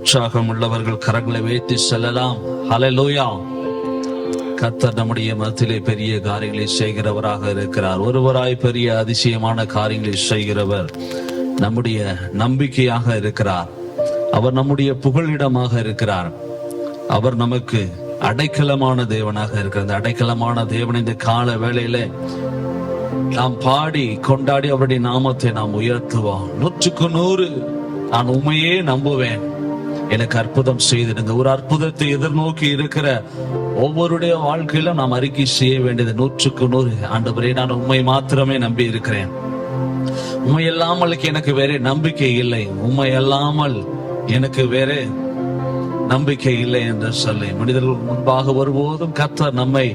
உற்சாகம் உள்ளவர்கள் கரங்களை வைத்து செல்லலாம். ஹல்லேலூயா. கர்த்தர் நம்முடைய மத்தியிலே பெரிய காரியங்களை செய்கிறவராக இருக்கிறார். ஒருவராய் பெரிய அதிசயமான காரியங்களை செய்கிறவர் நம்முடைய நம்பிக்கையாக இருக்கிறார். அவர் நம்முடைய புகழிடமாக இருக்கிறார். அவர் நமக்கு அடைக்கலமான தேவனாக இருக்கிறார். அடைக்கலமான தேவன் இந்த கால வேளையில நாம் பாடி கொண்டாடி அவருடைய நாமத்தை நாம் உயர்த்துவோம். 100க்கு 100 நான் உண்மையே நம்புவேன், எனக்கு அற்புதம் செய்திருந்த ஒரு அற்புதத்தை எதிர்நோக்கி இருக்கிற ஒவ்வொருடைய வாழ்க்கையிலும் நாம் அறிக்கை செய்ய வேண்டியது 100க்கு 100 ஆண்டவரே, நான் உண்மை மாத்திரமே நம்பி இருக்கிறேன். உண்மை இல்லாமல் எனக்கு வேற நம்பிக்கை இல்லை, உண்மை இல்லாமல் எனக்கு வேற நம்பிக்கை இல்லை என்று சொல்லி மனிதர்கள் முன்பாக வரும்போதும் கர்த்தர் நம்மை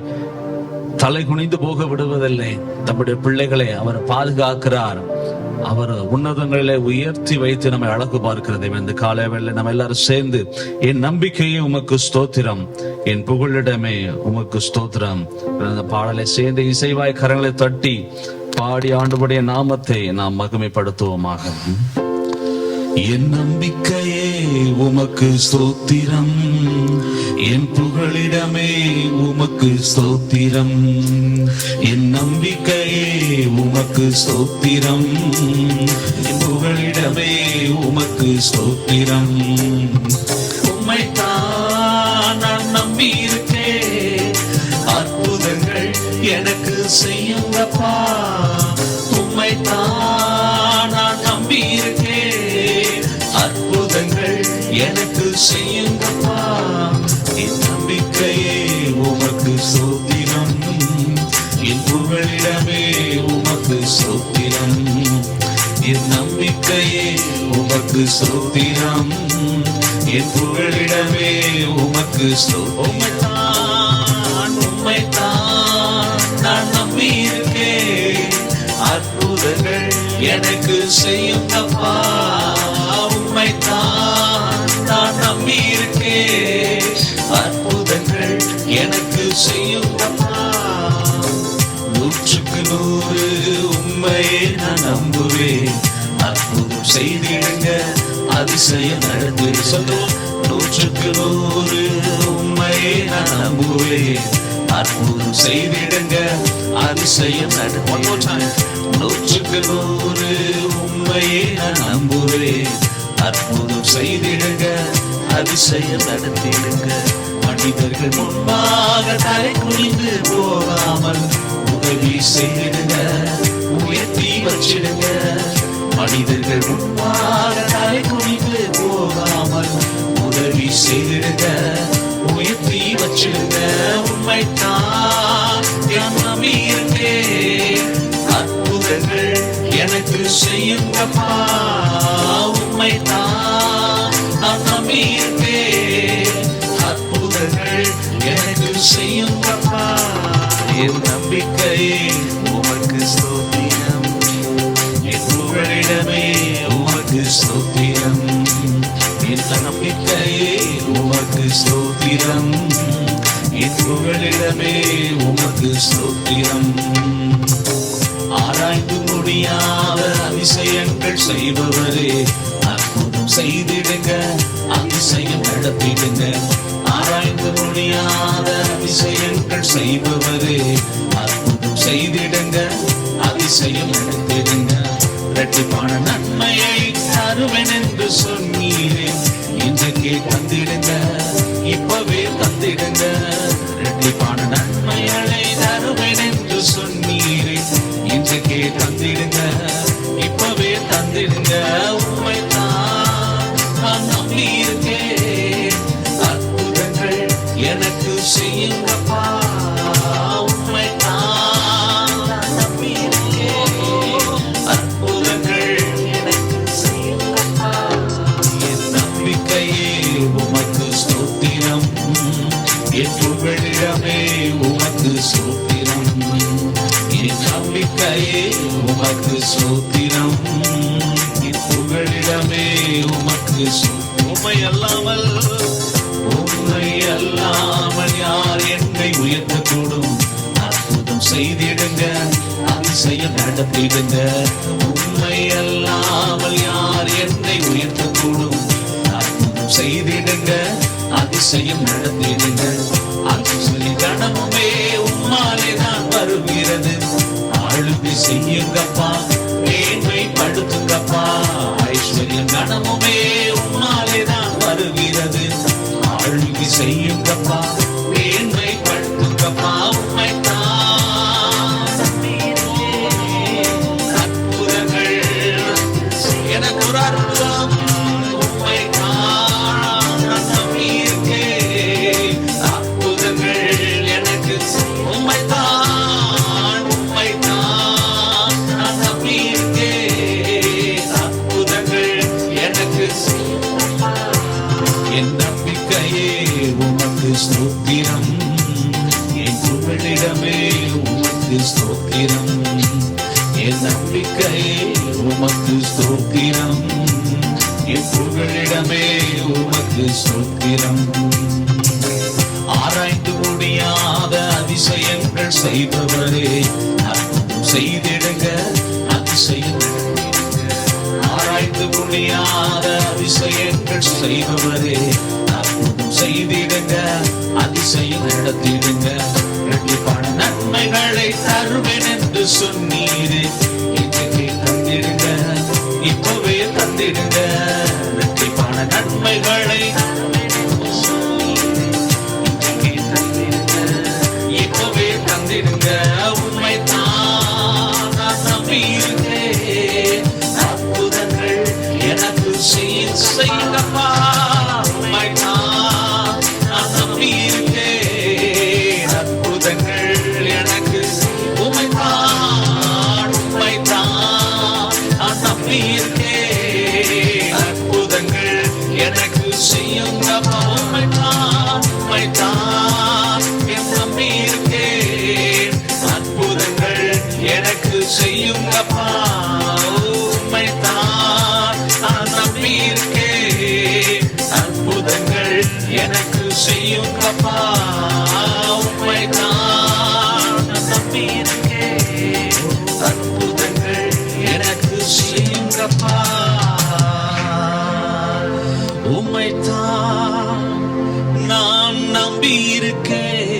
தலை குனிந்து போக விடுவதில்லை. நம்முடைய பிள்ளைகளை அவர் பாதுகாக்கிறார். அவர் உன்னதங்களிலே உயர்த்தி வைத்து நம்மை அழகு பார்க்கிறது. இந்த காலைவேளை நம்ம எல்லாரும் சேர்ந்து என் நம்பிக்கையே உமக்கு ஸ்தோத்திரம், என் புகழிடமே உமக்கு ஸ்தோத்திரம் இந்த பாடலை சேர்ந்து இசைவாய் கரங்களை தட்டி பாடி ஆண்டவருடைய நாமத்தை நாம் மகிமைப்படுத்துவோமாக. என் நம்பிக்கையே உமக்கு ஸ்தோத்திரம், என் புகழிடமே உமக்கு ஸ்தோத்திரம், என் நம்பிக்கையே உமக்கு ஸ்தோத்திரம், என் புகழிடமே உமக்கு ஸ்தோத்திரம். உம்மைத்தான் நான் நம்பி இருக்கேன், அற்புதங்கள் எனக்கு செய்யுங்கப்பா. உம்மைத்தான் நான் நம்பி இருக்கேன், அற்புதங்கள் எனக்கு செய்யுங்கப்பா. என் நம்பிக்கையே உமக்கு ஸ்தோத்திரம், என் புகழிடமே உமக்கு ஸ்தோத்திரம், என் நம்பிக்கையே உமக்கு ஸ்தோத்திரம், என் புகழிடமே உமக்கு ஸ்தோத்திரம். உம்மைத்தான் நான் நம்பி இருக்கேன், அற்புதங்கள் எனக்கு செய்யுங்கப்பா. உம்மைத்தான் நான் நம்பி இருக்கேன், அற்புதங்கள் எனக்கு செய்யுங்கப்பா. 100க்கு 100 உம்மையே நான் நம்புவேன், அற்புதம் செய்திடுங்க, அதிசயம் நடந்து சொல்லுவோம். 100க்கு 100 உம்மையே நான் நம்புவேன், அற்புதம் செய்திடுங்க, அதிசயம் நடந்து. 100க்கு 100 உம்மையே நான் நம்புவேன், அற்புதம் செய்திடுங்க, அதிசயம் நடத்திடுங்க. மனிதர்கள் முன்பாக தலை குனிந்து போகாமல் உதவி செய்திடுங்க, உயர்த்தி வச்சிடுங்க. மனிதர்கள் முன்பாக தலை குனிந்து போகாமல் உதவி செய்திடுங்க, உயர்த்தி வச்சிடுங்க. உம்மைத்தான் நான் நம்பி இருக்கேன், அற்புதங்கள் எனக்கு செய்யுங்கப்பா. உம்மைத்தான் நான் நம்பி இருக்கேன், அற்புதங்கள் எனக்கு செய்யுங்கப்பா. என் நம்பிக்கையே உமக்கு ஸ்தோத்திரம், என் புகழிடமே உமக்கு ஸ்தோத்திரம், என் நம்பிக்கையே உமக்கு ஸ்தோத்திரம், என் புகழிடமே உமக்கு ஸ்தோத்திரம். ஆராய்ந்து முடியாத அதிசயங்கள் செய்பவரே, அற்புதம் செய்திடுங்க, அதிசயம் நடத்திடுங்க. ஆராய்ந்து முடியாத அதிசயங்கள் செய்பவரே, அற்புதம் செய்திடுங்க, அதிசயம் நடத்திடுங்க. இரட்டிப்பான நன்மையை தருவேன் என்று சொன்னீரே, இன்றைக்கே தந்திடுங்க, இப்பவே தந்திடுங்க. இரட்டிப்பான நன்மைகளை தருவேன் என்று சொன்னீரே, இன்றைக்கே தந்திடுங்க, இப்பவே தந்திடுங்க. உம்மைத்தான் நான் நம்பி இருக்கேன், அற்புதங்கள் எனக்கு செய்யுங்கப்பா. உம்மைத்தான் நான் நம்பி இருக்கேன், அற்புதங்கள் எனக்கு செய்யுங்கப்பா. என் நம்பிக்கையே உமக்கு ஸ்தோத்திரம், என் புகழிடமே உமக்கு ஸ்தோத்திரம், என் நம்பிக்கையே உமக்கு ஸ்தோத்திரம், என் புகழிடமே உமக்கு ஸ்தோத்திரம். உம்மை அல்லாமல் யார் என்னை உயர்த்தக்கூடும்? அற்புதம் செய்திடுங்க, அதிசயம் நடத்திடுங்க. உம்மை அல்லாமல் யார் என்னை உயர்த்தக்கூடும்? அற்புதம் செய்திடுங்க, அதிசயம் நடத்திடுங்க. அதிசயம் கணமுமே உம்மாலே தான் வருகிறது. ஆளுகை செய்யுங்கப்பா, மேன்மைப்படுத்துங்கப்பா. ஐஸ்வர்யம் கணமுமே உம்மாலே தான் வருகிறது. ஆளுகை செய்யுங்கப்பா, மேன்மைப்படுத்துங்கப்பா. ஸ்தோத்திரம், என் புகழிடமே உமக்கு ஸ்தோத்திரம். என் நம்பிக்கையே உமக்கு ஸ்தோத்திரம், என் புகழிடமே உமக்கு ஸ்தோத்திரம். ஆராய்ந்து முடியாத அதிசயங்கள் செய்பவரே, அற்புதம் செய்திடுங்க, அதிசயம். ஆராய்ந்து முடியாத அதிசயங்கள் செய்பவரே, செய்திடுங்க, அதிசயம் நடத்திடுங்க. இரட்டிப்பான நன்மைகளை தருவேன் என்று சொன்னீரே, இன்றைக்கு தந்திடுங்க, இப்பவே தந்திடுங்க. இரட்டிப்பான நன்மைகளை இப்பவே தந்திடுங்க. உண்மைதான் நான் நம்பியிருக்கேன். அற்புதங்கள் எனக்கு செய்யுங்கப்பா. செய்யுங்கப்பா, உம்மைத்தான் நான் நம்பியிருக்கேன். அற்புதங்கள் எனக்கு செய்யுங்கப்பா, உம்மைத்தான் நான் நம்பியிருக்கேன். அற்புதங்கள் எனக்கு செய்யுங்கப்பா, உம்மைத்தான் நான் நம்பியிருக்கேன்.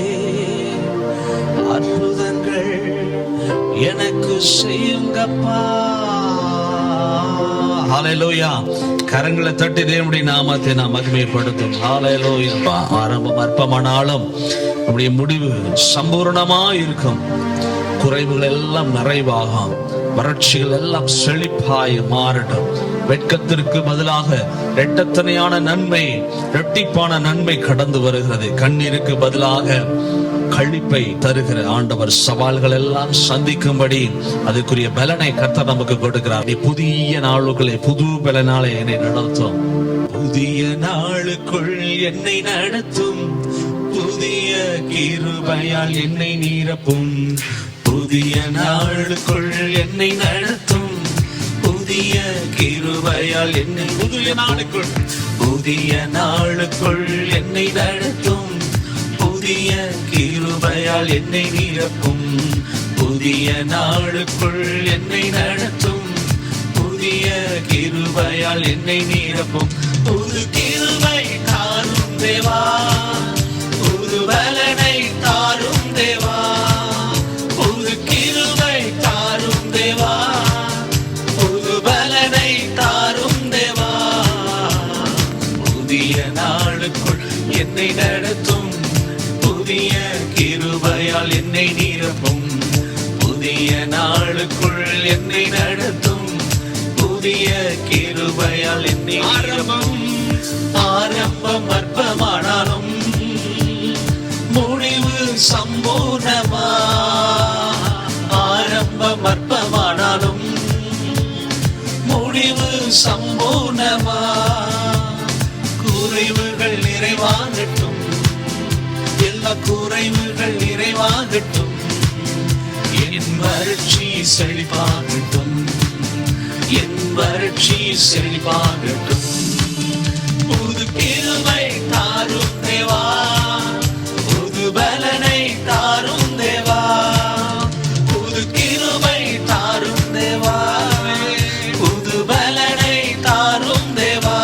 அற்புதங்கள் எனக்கு செய்யுங்கப்பா. ஹல்லேலூயா. கரங்களை தட்டி தேவனுடைய நாமத்தை நாம் மகிமைப்படுத்தும். ஹல்லேலூயா. ஆரம்பம் அற்பமானாலும் நம்முடைய முடிவு சம்பூர்ணமா இருக்கும். குறைவுகள் எல்லாம் நிறைவாகும், வறட்சிகள் எல்லாம் செழிப்பாய் மாறட்டும். வெட்கத்திற்கு பதிலாக இரட்டத்தனையான நன்மை, இரட்டிப்பான நன்மை கடந்து வருகிறது. கண்ணீருக்கு பதிலாக கழிப்பை தருகிற ஆண்டவர் சவால்கள் எல்லாம் சந்திக்கும்படி அதுக்குரிய பலனை கர்த்தர் நமக்கு கொடுக்கிறார். புதிய நாளுக்குள்ளே புது பலனாலே என்னை நடத்தும். புதிய நாளுக்குள் என்னை நடத்தும், புதிய கிருபையால் என்னை நிரப்பும். புதிய நாளுக்குள் என்னை நடத்தும், புதிய கிருபையால் என்னை புதிய நாளுக்குள் என்னை நடத்தும். புதிய கிருபையால் என்னை நிரப்பும். புதிய நாளுக்குள் என்னை நடத்தும், புதிய கிருபையால் என்னை நிரப்பும். புது கிருபை தாரும் தேவா, புது பலனை தாரும் தேவா. புது கிருபை தாரும் தேவா, புது பலனை தாரும் தேவா. புதிய நாளுக்குள் என்னை நடத்தும், புதிய கிருபையால் என்னை நிரப்பும். புதிய நாளுக்குள் என்னை நடத்தும், புதிய கிருபையால் என்னை நிரப்பும். ஆரம்பம் அற்பமானாலும் முடிவு சம்பூர்ணமா. ஆரம்பம் அற்பமானாலும் முடிவு சம்பூர்ணமா. குறைவுகள் நிறைவாகட்டும், எல்லா குறைவுகள் நிறைவாகட்டும். என் வறட்சி செழிப்பாகட்டும், என் வறட்சி செழிப்பாகட்டும். புது கிருபை தாரும் தேவா, புது பலனை தாரும் தேவா. புது கிருபை தாரும் தேவா, புது பலனை தாரும் தேவா.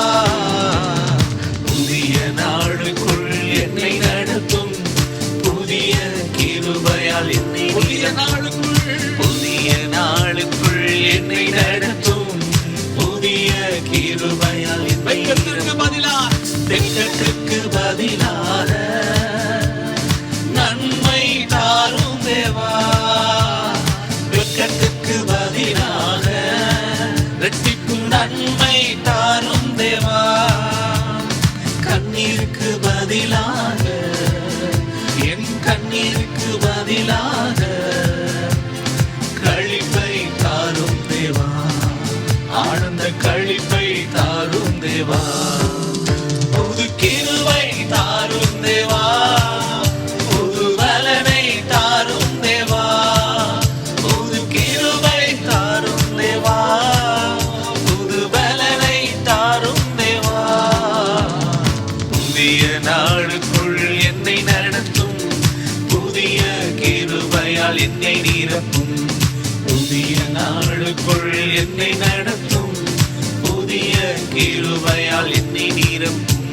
பதிலாக, என் கண்ணீருக்கு பதிலாக களிப்பை தாரும் தேவா, ஆனந்த களிப்பை தாரும் தேவா, புது கிருபை தாரும் தேவா, புது பலனை தாரும் தேவா, புது கிருபை தாரும் தேவா, புது பலனை தாரும் தேவா. புதிய நாளுக்குள் என்னை நடத்தும், புதிய கிருபையால் என்னை நிரப்பும், புதிய நாளுக்குள் என்னை நடத்தும், புதிய கிருபையால் என்னை நிரப்பும்.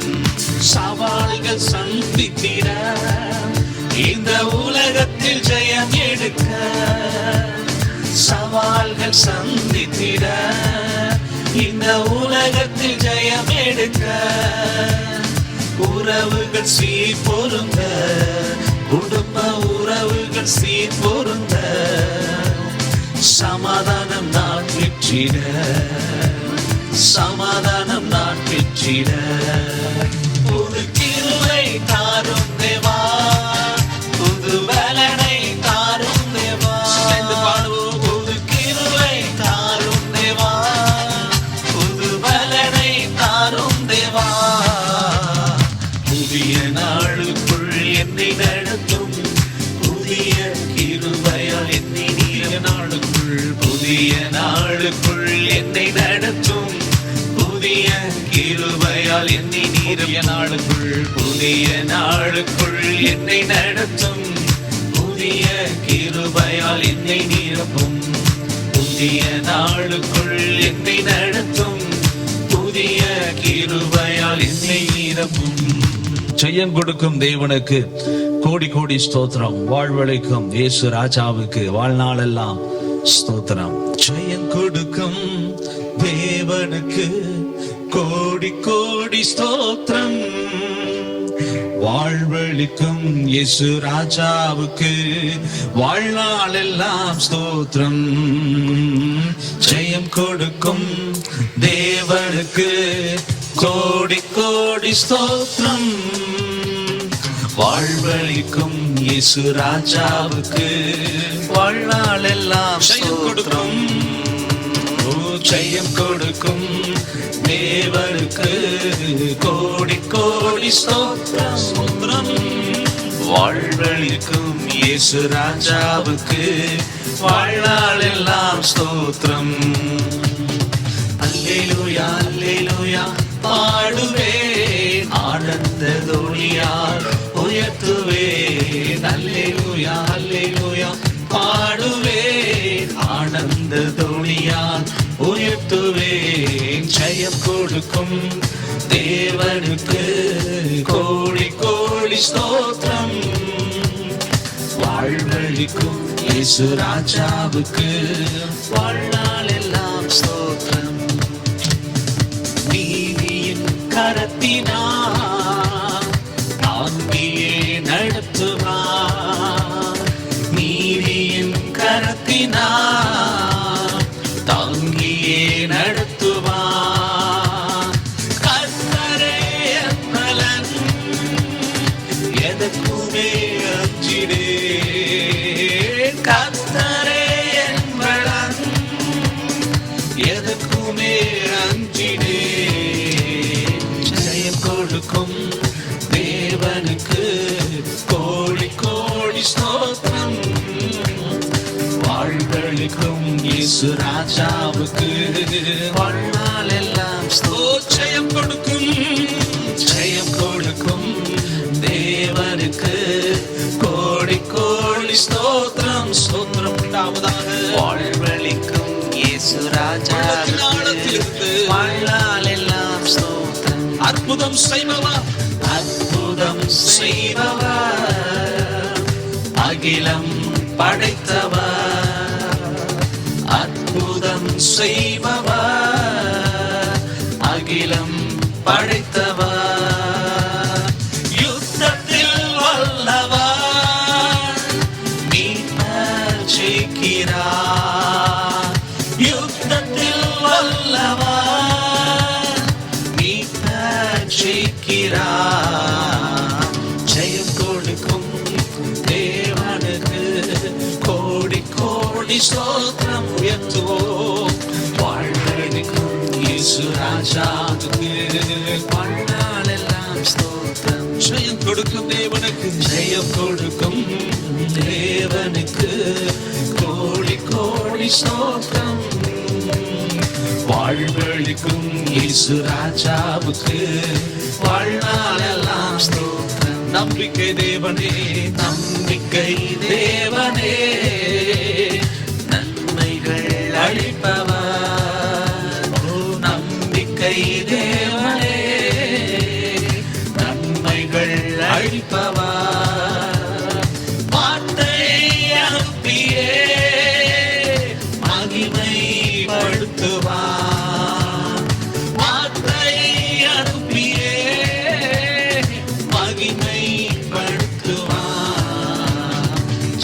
சவால்கள் சந்தித்திட, இந்த உலகத்தில் ஜெயம் எடுக்க, சவால்கள் சந்தித்திட, இந்த உலகத்தில் ஜெயம் எடுக்க, உறவுகள் சீர் பொருந்த, குடும்ப உறவுகள் சீர் பொருந்த, சமாதானம் நான் பெற்றிட, சமாதானம் நான் பெற்றிட, புது கிருபை தாரும் தேவா, புது பலனை தாரும் தேவா. புது கிருபை தாரும் தேவா, புது பலனை தாரும் தேவா. புதிய நாளுக்குள் என்னை நடத்தும், புதிய கிருபையால் என்னை நாளுக்குள், புதிய நாளுக்குள் என்னை நடத்தும், புதிய கிருபையால் என்னை நீரிய நாளுக்குள், புதிய நாளுக்குள் என்னை நடத்தும், புதிய கிருபையால் என்னை நிரப்பும், புதிய நாளுக்குள் என்னை நடத்தும், புதிய கிருபையால் என்னை நிரப்பும். ஜெயம் கொடுக்கும் தேவனுக்கு கோடி கோடி ஸ்தோத்திரம். வாழ்வழைக்கும் இயேசு ராஜாவுக்கு வாழ்நாளெல்லாம் ஸ்தோத்திரம். ஜெயம் கொடுக்கும் தேவனுக்கு கோடி கோடி ஸ்தோத்திரம். வாழ்வழிக்கும் இயேசு ராஜாவுக்கு வாழ்நாளெல்லாம் ஸ்தோத்திரம். ஜெயம் கொடுக்கும் தேவனுக்கு கோடி கோடி ஸ்தோத்திரம். வாழ்வழிக்கும் இயேசு ராஜாவுக்கு வாழ்நாளெல்லாம் ஸ்தோத்திரம். ஜெயம் கொடுக்கும் தேவனுக்கு கோடி கோடி ஸ்தோத்திரம். வாழ்வழிக்கும் இயேசு ராஜாவுக்கு வாழ்நாளெல்லாம் ஸ்தோத்திரம். அல்லேலூயா அல்லேலூயா பாடுவேன், ஆனந்த தோணியால் உயர்த்துவேன். அல்லேலூயா அல்லேலூயா பாடுவேன், ஆனந்த தோணியால் உயர்த்துவேன். ஜெயம் கொடுக்கும் தேவனுக்கு கோடி கோடி ஸ்தோத்திரம். வாழ்வழிக்கும் இயேசு ராஜாவுக்கு வாழ்நாளெல்லாம் ஸ்தோத்திரம். நீதியின் கரத்தினார் தாங்கியே நடத்துவார். நீதியின் கரத்தினார் தாங்கியே நடத்துவார். கர்த்தரே என் பலன், எதற்குமே அஞ்சிடேன். கர்த்தரே என் பலன், எதற்குமே அஞ்சிடேன். ஜெயம் கொடுக்கும் தேவனுக்கு கோடி கோடி ஸ்தோத்திரம். வாழ்வழிக்கும் இயேசு ராஜாவுக்கு வாழ்நாளெல்லாம் ஜெயம் கொடுக்கும். ஜெயம் கொடுக்கும் தேவனுக்கு கோடி கோடி ஸ்தோத்திரம். ஸ்தோத்திரம் உண்டாவதாக. வாழ்வழிக்கும் இயேசு ராஜாவுக்கு வாழ்நாளெல்லாம் ஸ்தோத்திரம். அற்புதம் செய்பவர், அற்புதம் செய்பவர், அகிலம் படைத்தவர். அற்புதம் செய்பவர், அகிலம் படைத்தவர். யுத்தத்தில் வல்லவர், மீட்பர் ஜெயிக்கிறார். யுத்தத்தில் வல்லவர், மீட்பர் ஜெயிக்கிறார். இயேசு ராஜாவுக்கு வாழ்நாளெல்லாம் ஸ்தோத்திரம். ஜெயம் கொடுக்கும் தேவனுக்கு, ஜெயம் கொடுக்கும் தேவனுக்கு கோடி கோடி ஸ்தோத்திரம். வாழ்வழிக்கும் இயேசு ராஜாவுக்கு வாழ்நாளெல்லாம் ஸ்தோத்திரம். நம்பிக்கை தேவனே, நம்பிக்கை தேவனே, நன்மைகள் அளிப்பவர். நம்பிக்கை தேவனே, நன்மைகள் அளிப்பவர். வார்த்தை அனுப்பியே மகிமைப்படுத்துவார். வார்த்தை அனுப்பியே மகிமைப்படுத்துவார்.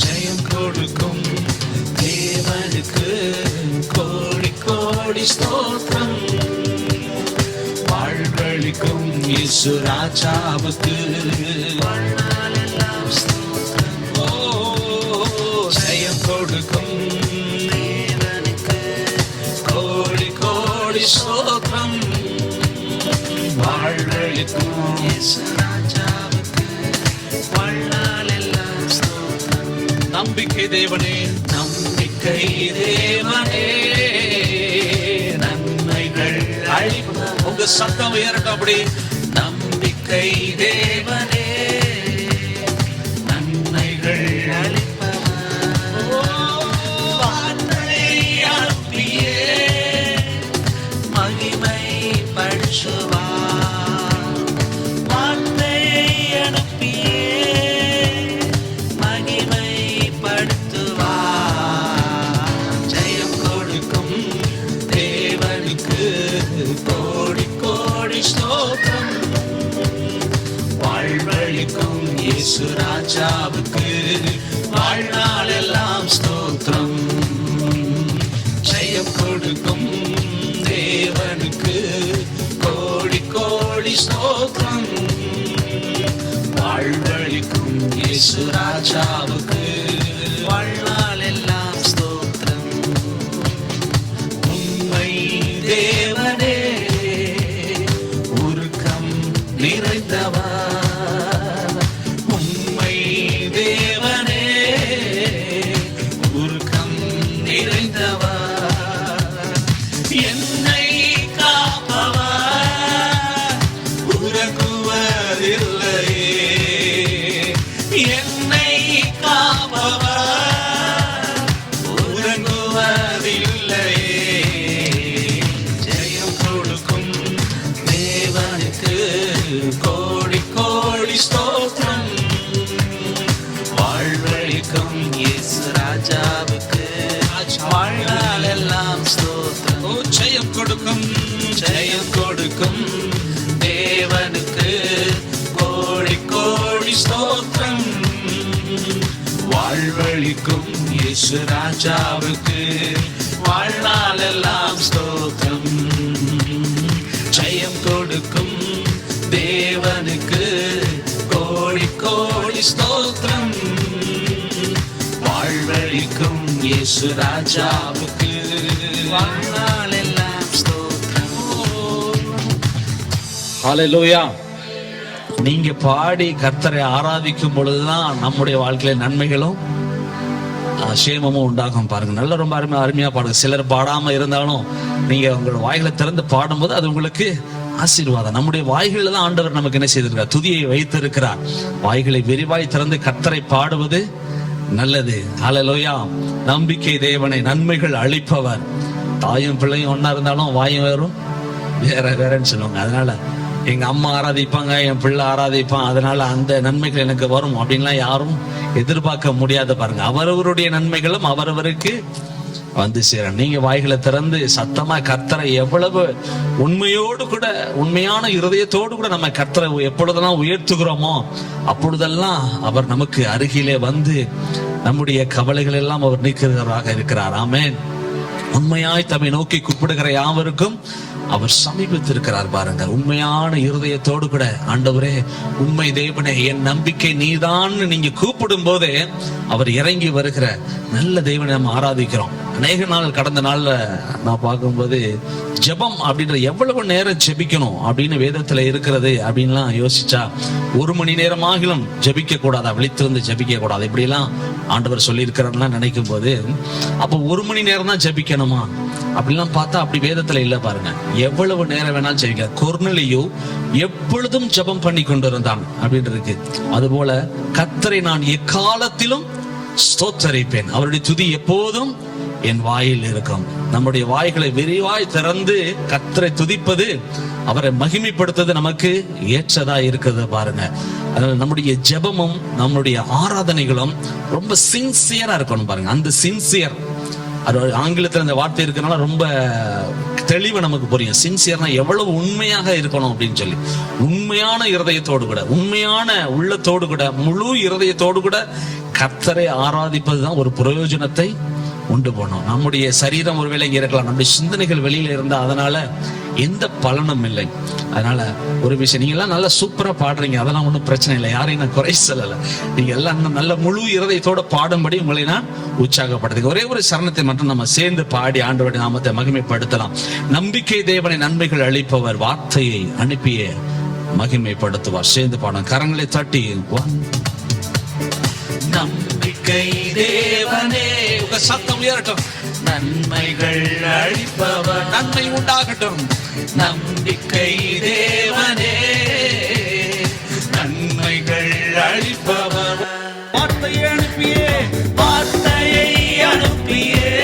ஜெயம் கொடுக்கும் தேவனுக்கு கோடி கோடி ஸ்தோத்திரம். வாழ்வழிக்கும் இயேசு ராஜாவுக்கு வாழ்நாளெல்லாம் ஸ்தோத்திரம். ஓ, ஜெயம் கொடுக்கும் தேவனுக்கு கோடி கோடி ஸ்தோத்திரம். வாழ்வழிக்கும் இயேசு ராஜாவுக்கு வாழ்நாளெல்லாம் ஸ்தோத்திரம். நம்பிக்கை தேவனே, நம்பிக்கை தேவனே, நன்மைகள் அளிப்பவர். உங்க சத்தம் உயரட்டும் அப்படி. நம்பிக்கை தேவனே, நன்மைகள் அளிப்பவர். வார்த்தை அனுப்பியே மகிமைப்படுத்துவார். வார்த்தை அனுப்பியே மகிமைப்படுத்துவார். ஜெயம் கொடுக்கும் தேவனுக்கு கோடி கோடி ஸ்தோத்திரம். வாழ்வழிக்கும் இயேசு ராஜாவுக்கு வாழ்நாளெல்லாம் ஸ்தோத்திரம். ஜெயம் கொடுக்கும் தேவனுக்கு கோடி கோடி ஸ்தோத்திரம். வாழ்வழிக்கும் இயேசு ராஜாவுக்கு வாழ்நாளெல்லாம் ஸ்தோத்திரம். உண்மை தேவனே, உருக்கம் நிறைந்தவர். உண்மை தேவனே, உருக்கம் நிறைந்தவர். என்னை காப்பவர் உறங்குவதில்லையே. என்னை காப்பவர் உறங்குவதில்லையே. ஜெயம் கொடுக்கும் தேவனுக்கு கோடி கோடி ஸ்தோத்திரம். வாழ்வழிக்கும் இயேசு ராஜாவுக்கு வாழ்நாளெல்லாம் ஸ்தோத்திரம். ஓ, ஜெயம் கொடுக்கும், ஜெயம் கொடுக்கும் தேவனுக்கு கோடி கோடி ஸ்தோத்திரம். வாழ்வழிக்கும் இயேசு ராஜாவுக்கு வாழ்நாளெல்லாம் ஸ்தோத்திரம். ஜெயம் கொடுக்கும் தேவனுக்கு கோடி கோடி ஸ்தோத்திரம். வாழ்வழிக்கும் இயேசு ராஜாவுக்கு வாழ்நாளெல்லாம் ஸ்தோத்திரம். ஹல்லேலூயா. நீங்க பாடி கர்த்தரை ஆராதிக்கும் பொழுதுதான் நம்முடைய வாழ்க்கையில நன்மைகளும் சேமமும் உண்டாகும். பாருங்க, நல்ல ரொம்ப அருமையா பாடுங்க. சிலர் பாடாம இருந்தாலும் நீங்க உங்களோட வாய்களை திறந்து பாடும்போது அது உங்களுக்கு ஆசீர்வாதம். நம்முடைய வாய்களில் தான் ஆண்டவர் நமக்கு என்ன செய்திருக்கிறார்? துதியை வைத்திருக்கிறார். வாய்களை விரிவாய் திறந்து கர்த்தரை பாடுவது நல்லது. ஹல்லேலூயா. நம்பிக்கை தேவனை, நன்மைகள் அளிப்பவர். தாயும் பிள்ளையும் ஒன்னா இருந்தாலும் வாயும் வேறும் வேற வேறன்னு சொல்லுவாங்க. அதனால எங்க அம்மா ஆராதிப்பாங்க, என் பிள்ளை ஆராதிப்பான், அதனால அந்த நன்மைகள் எனக்கு வரும் அப்படின்லாம் யாரும் எதிர்பார்க்க முடியாத. பாருங்க, அவரவருடைய நன்மைகளும் அவரவருக்கு வந்து சேரும். நீங்க வாய்களை திறந்து சத்தமா கர்த்தரை எவ்வளவு உண்மையோடு கூட, உண்மையான இருதயத்தோடு கூட நம்ம கர்த்தரை எப்பொழுதெல்லாம் உயர்த்துகிறோமோ அப்பொழுதெல்லாம் அவர் நமக்கு அருகிலே வந்து நம்முடைய கவலைகள் எல்லாம் அவர் நீக்குகிறவராக இருக்கிறார். ஆமென். உண்மையாய் தம்மை நோக்கி கூப்பிடுகிற யாவருக்கும் அவர் சமீபத்திருக்கிறார். பாருங்க, உண்மையான இருதயத்தோடு கூட ஆண்டவரே, உண்மை தேவனே, என் நம்பிக்கை நீதான் நீங்க கூப்பிடும் போதே அவர் இறங்கி வருகிற நல்ல தேவனை நம்ம ஆராதிக்கிறோம். அநேக நாள், கடந்த நாள்ல நான் பார்க்கும்போது ஜெபம் அப்படின்ற எவ்வளவு நேரம் ஜெபிக்கணும் அப்படின்னு வேதத்துல இருக்கிறது அப்படின்லாம் யோசிச்சா 1 மணி நேரம் ஆகிலும் ஜெபிக்க கூடாதா, விழித்திருந்து ஜெபிக்க கூடாது இப்படி எல்லாம் ஆண்டவர் சொல்லி இருக்கிறாருலாம் நினைக்கும் போது, அப்ப 1 மணி நேரம் தான் ஜெபிக்கணுமா அப்படிலாம் பார்த்தா அப்படி வேதத்துல இல்ல பாருங்க. எவ்வளவு நேரம் வேணாலும் ஜெபிக்க. கொர்நேலியு எப்பொழுதும் ஜெபம் பண்ணி கொண்டிருந்தான் அப்படின்னு இருக்கு. அதுபோல கர்த்தரை நான் எக்காலத்திலும் ஸ்தோத்தரிப்பேன், அவருடைய துதி எப்போதும் என் வாயில் இருக்கும். நம்முடைய வாய்களை விரிவாய் திறந்து கர்த்தரை துதிப்பது, அவரை மகிமைப்படுத்துவது நமக்கு ஏற்றதா இருக்குது பாருங்க. அதனால நம்முடைய ஜெபமும் நம்முடைய ஆராதனைகளும் ரொம்ப சின்சியரா இருக்கணும் பாருங்க. அந்த சின்சியர், அது ஆங்கிலத்துல அந்த வார்த்தை இருக்கனால ரொம்ப தெளிவா நமக்கு புரியும். சின்சியர்னா எவ்வளவு உண்மையாக இருக்கணும் அப்படின்னு சொல்லி, உண்மையான இருதயத்தோடு கூட, உண்மையான உள்ளத்தோடு கூட, முழு இருதயத்தோடு கூட கர்த்தரை ஆராதிப்பதுதான் ஒரு பிரயோஜனத்தை உண்டு போனோம். நம்முடைய சரீரம் ஒருவேளை இங்க இருக்கலாம், நம்முடைய சிந்தனைகள் வெளியில இருந்தா அதனால எந்த பலனும் இல்லை. அதனால ஒரு விஷயம், நீங்க எல்லாம் நல்லா சூப்பரா பாடுறீங்க, அதெல்லாம் ஒன்றும் பிரச்சனை இல்லை, யாரையும் நான் குறை சொல்லல. நீங்க எல்லாம் நல்ல முழு இருதயத்தோட பாடும்படி உங்களை நான் உற்சாகப்படுத்துங்க. ஒரே ஒரு சரணத்தை மட்டும் நம்ம சேர்ந்து பாடி ஆண்டவருடைய நாமத்தை மகிமைப்படுத்தலாம். நம்பிக்கை தேவனை நன்மைகள் அளிப்பவர், வார்த்தையை அனுப்பிய மகிமைப்படுத்துவார். சேர்ந்து பாடும், கரங்களை தட்டி. நம்பிக்கை தேவனே, உங்க சத்தம் உயரட்டும். நன்மைகள் அளிப்பவர், நன்மை உண்டாகட்டும். நம்பிக்கை தேவனே, நன்மைகள் அளிப்பவர், வார்த்தையை அனுப்பியே, வார்த்தையை அனுப்பியே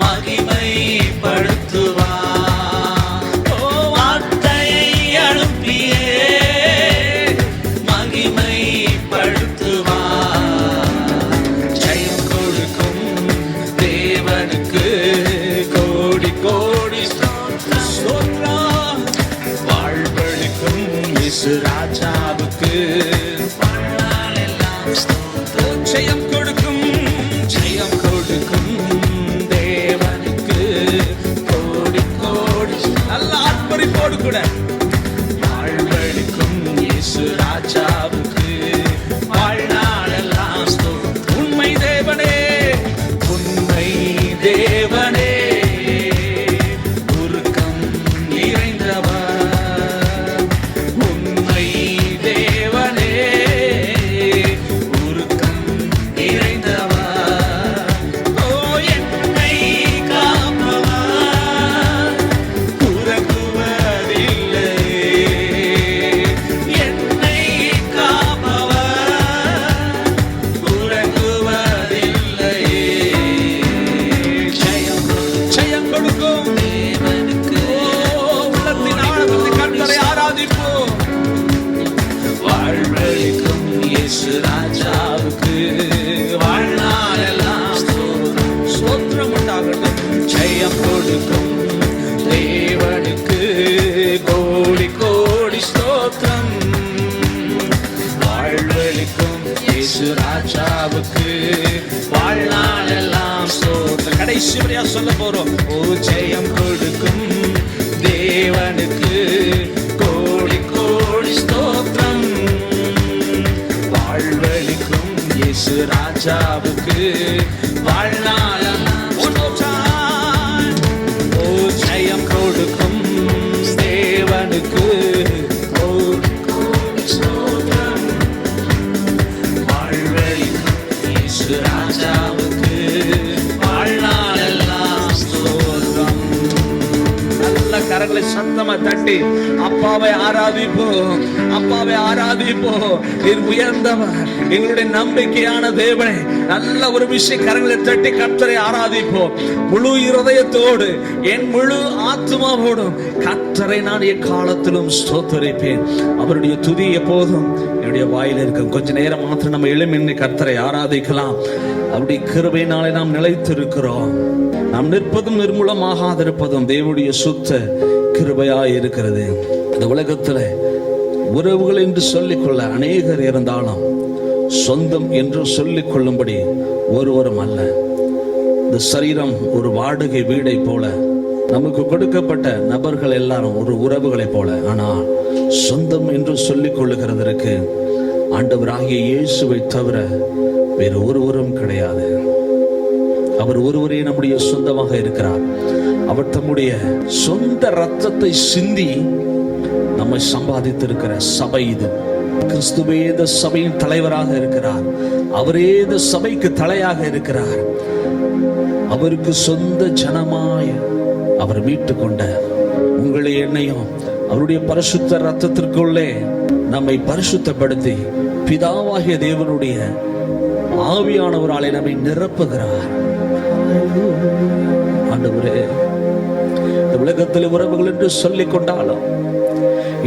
மகிமைப்படுத்துவார். ராஜாவுக்கு ஜெயம் கொடுக்கும், ஜெயம் கொடுக்கும் தேவனுக்கு கோடி கோடி நல்ல ஆர்ப்பரிப்போடு கூட வாழ்வழிக்கும் இயேசு ராஜாவுக்கு வாழ்நாளெல்லாம் உண்மை தேவனே, உண்மை தேவனே, உருக்கம் நிறைந்தவர், ராஜாவுக்கு வாழ்நாளெல்லாம் ஸ்தோத்திரம் உண்டாகட்டும். ஜெயம் கொடுக்கும் தேவனுக்கு கோடி கோடி ஸ்தோத்திரம். வாழ்வழிக்கும் இயேசு ராஜாவுக்கு வாழ்நாளெல்லாம் ஸ்தோத்திரம். கடைசி வரையா சொல்ல போறோம். ஓ ஜெயம் கொடுக்கும் தேவனுக்கு கோடி கோடி ஸ்தோத்திரம். வாழ்வழிக்கும் இயேசு ராஜாவுக்கு வாழ்நாளெல்லாம் ஓ ஜெயம் கொடுக்கும் தேவனுக்கு கோடி கோடி ஸ்தோத்திரம். வாழ்வழிக்கும் இயேசு ராஜாவுக்கு வாழ்நாளெல்லாம் ஸ்தோத்திரம். நல்ல கரங்களை சத்தமா தட்டி அப்பாவை ஆராதிப்போம், அப்பாவை ஆராதிப்போம். உயர்ந்தவர், எங்களுடைய நம்பிக்கையான தேவனை. நல்ல ஒரு விஷயம், கரங்களை தட்டி கர்த்தரை ஆராதிப்போம். முழு இருதயத்தோடு, என் முழு ஆத்மாவோடும் கர்த்தரை நான் எக்காலத்திலும் ஸ்தோத்தரிப்பேன். அவருடைய துதி எப்போதும் என்னுடைய வாயில் இருக்கும். கொஞ்ச நேரம் மாத்திரம் நம்ம எழுமின்றி கர்த்தரை ஆராதிக்கலாம். அப்படி கிருபையினாலே நாம் நிலைத்திருக்கிறோம். நாம் நிற்பதும் நிர்மூலமாகாதிருப்பதும் தேவனுடைய சுத்த கிருபையாய் இருக்கிறது. இந்த உலகத்துல உறவுகள் என்று சொல்லிக்கொள்ள அநேகர் இருந்தாலும் சொந்தம் என்று சொல்லிக் கொள்ளும்படி ஒருவரும் அல்ல. இந்த சரீரம் ஒரு வாடகை வீடை போல, நமக்கு கொடுக்கப்பட்ட நபர்கள் எல்லாரும் ஒரு உறவுகளை போல. ஆனால் சொந்தம் என்று சொல்லிக் கொள்ளுகிறதற்கு ஆண்டவராகிய இயேசுவை தவிர வேறு ஒருவரும் கிடையாது. அவர் ஒருவரே நம்முடைய சொந்தமாக இருக்கிறார். அவர் தம்முடைய சொந்த ரத்தத்தை சிந்தி நம்மை சம்பாதித்திருக்கிற சபை இது. கிறிஸ்துவே இந்த சபையின் தலைவராக இருக்கிறார். அவரே இந்த சபைக்கு தலையாக இருக்கிறார். அவருக்கு சொந்த ஜனமாய் அவர் மீட்டு கொண்ட உங்களை என்னையும் அவருடைய பரிசுத்த ரத்தத்திற்குள்ளே நம்மை பரிசுத்தப்படுத்தி பிதாவாகிய தேவனுடைய ஆவியானவராலே நம்மை நிரப்புகிறார். ஆண்டவரே, இந்த உலகத்தில் உறவுகள் என்று சொல்லிக் கொண்டாலும்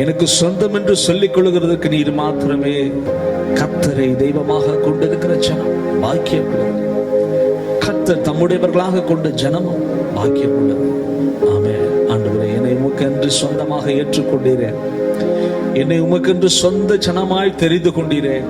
எனக்கு சொந்தம் என்று சொல்லிக் கொள்ளுகிறதுக்கு நீர் மாத்திரமே கர்த்தரை தெய்வமாக கொண்டிருக்கிற ஜனம் பாக்கியம். கர்த்தர் தம்முடையவர்களாக கொண்ட ஜனமும் பாக்கியம் உள்ளது. ஆமென். ஆண்டவரே, என்னை உமக்கென்று சொந்தமாக ஏற்றுக்கொண்டீரேன். என்னை உமக்கென்று சொந்த ஜனமாய் தெரிந்து கொண்டீரேன்.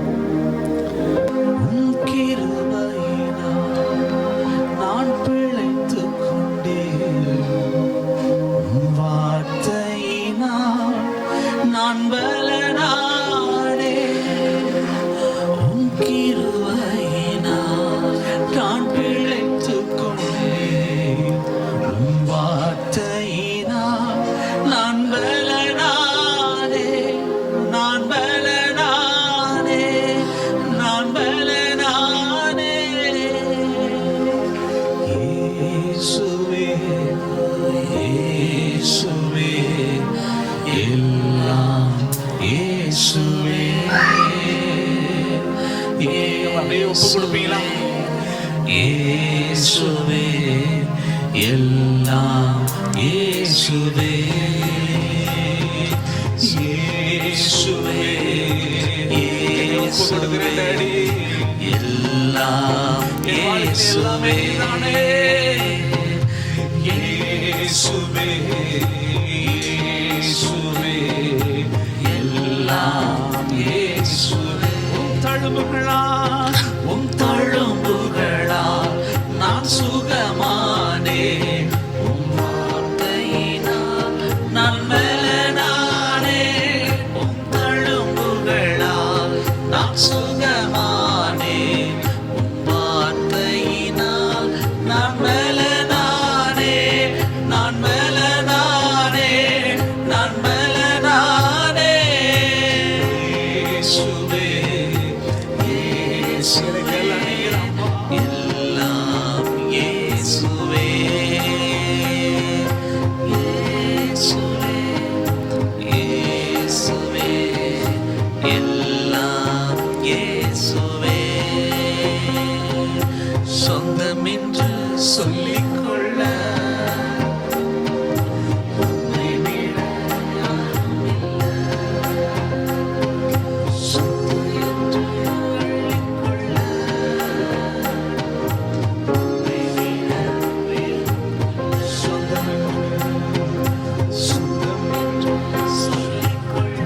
இயேசுவே எல்லாம் இயேசுவே, இயேசுவே இயேசுவே எல்லாம் இயேசுவே, இயேசுவே இயேசுவே எல்லாம் இயேசுவே. உம் தழும்புகளால் நான் சுகமானே, உம் வார்த்தையினால் நான் மெலனானே. உம் தழும்புகளால் நான் சுகமானே, உம் வார்த்தையினால் நான் மெலனானே, நான் மெலனானே, நான் மெலனானே. இயேசுவே எல்லாம் இயேசுவே, இயேசுவே இயேசுவே எல்லாம் இயேசுவே. சொந்தம் என்று சொல்லிக்கொள்ள உம்மை விட யாரும் இல்லை. சொந்தம் என்று சொல்லிக்கொள்ள உம்மை விட சொந்தம் என்று சொல்லிக்கொள்ள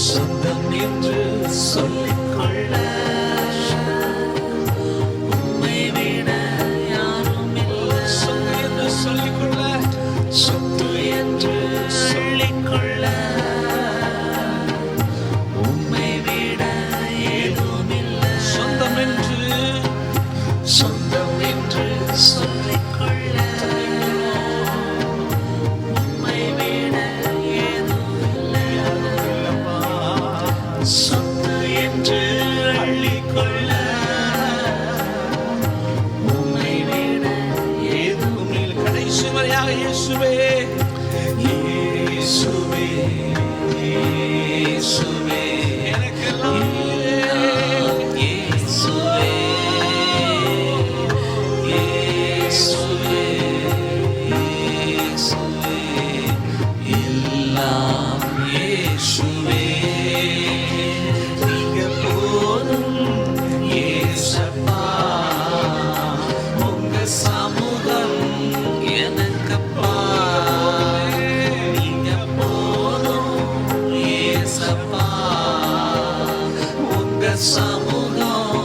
சொந்தம் என்று சொல்லிக்கொள்ள உம்மை விட யாரும் இல்லை. சொந்தம் என்று சொல்லிக்கொள்ள, சொத்து என்று சொல்லிக்கொள்ள சொந்தம் என்று சொல்லிக்கொள்ள உம்மை விட ஏதும் இல்லை. சொந்தம் என்று அள்ளிக்கொள்ள உம்மை விட ஏதும் இல்லை. கடைசி வரையாக இயேசுவே இயேசுவே இயேசுவே எனக்கெல்லாம் இயேசுவே இயேசுவே இயேசுவே எல்லாம் இயேசுவே நீங்க போதும் இயேசப்பா உங்க சமூகம் எனக்கப்பா நீங்க போதும் இயேசப்பா உங்க சமூகம்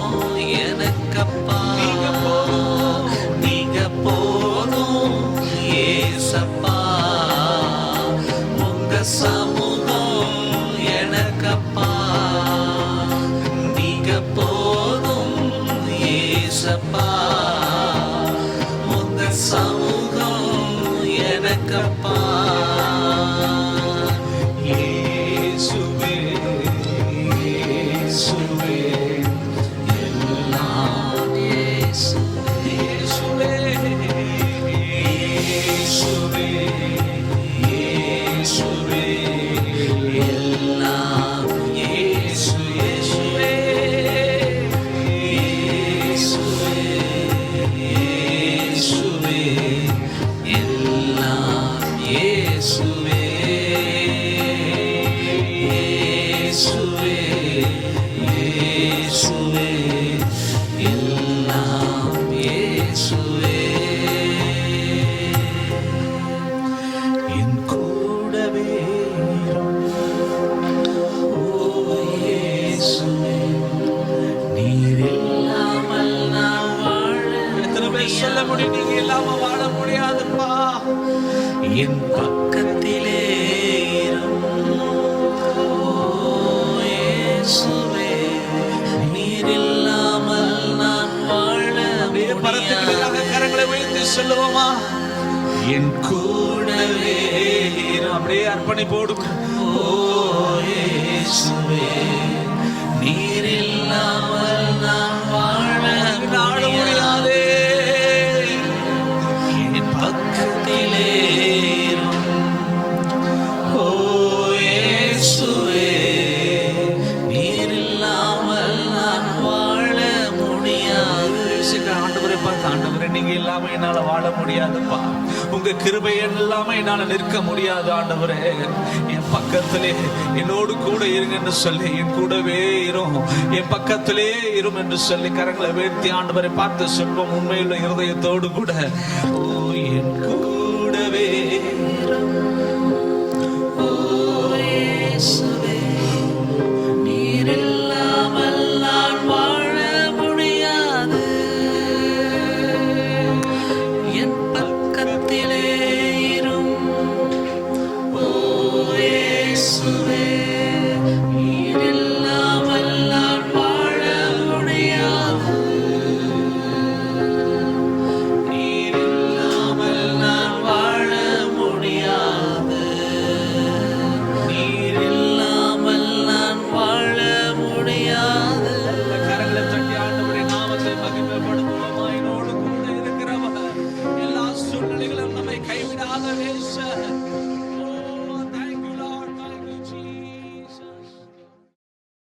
எனக்கப்பா நீங்க போதும் இயேசப்பா உங்க சமூகம் எனக்கப்பா நீங்க போதும் இயேசப்பா உங்க சமூகம் எனக்கப்பா இயேசுவே இயேசுவே எல்லாம் இயேசுவே இயேசுவே இயேசுவே எல்லாம் இயேசு இயேசுவே இயேசுவே இயேசுவே எல்லாம் இயேசுவே இயேசுவே இயேசுவே எல்லாம் இயேசுவே என் கூடவே இரும். ஓ இயேசுவே நீர் இல்லாமல் நான் வாழ எத்தனை பேர் சொல்ல முடியும் நீங்க இல்லாம வாழ முடியாதுப்பா என் பக்கத்திலே இரும். ஓ இயேசுவே நீர் இல்லாமல் நான் வாழ முடியாது. கரங்களை உயர்த்தி சொல்லுவோமா என் கூடவே இரும். அப்படியே அர்ப்பணிப்போடு ஓ இயேசுவே நீர் இல்லாமல் நான் வாழ முடியாதே என் பக்கத்திலே இரும். ஓ இயேசுவே நீர் இல்லாமல் நான் வாழ முடியாது. ஆண்டவரை பார்த்து ஆண்டவரை நீங்க இல்லாம என்னால வாழ முடியாதுப்பா உங்க கிருபை இல்லாம என்னால நிற்க முடியாது ஆண்டவரே என் பக்கத்திலே என்னோடு கூட இருங்க என்று சொல்லி என் கூடவே இரும் என் பக்கத்திலே இரும் என்று சொல்லி கரங்களை வேர்த்தி ஆண்டவரை பார்த்து சொல்வோம் உண்மையுள்ள இருதயத்தோடு கூட ஓ என்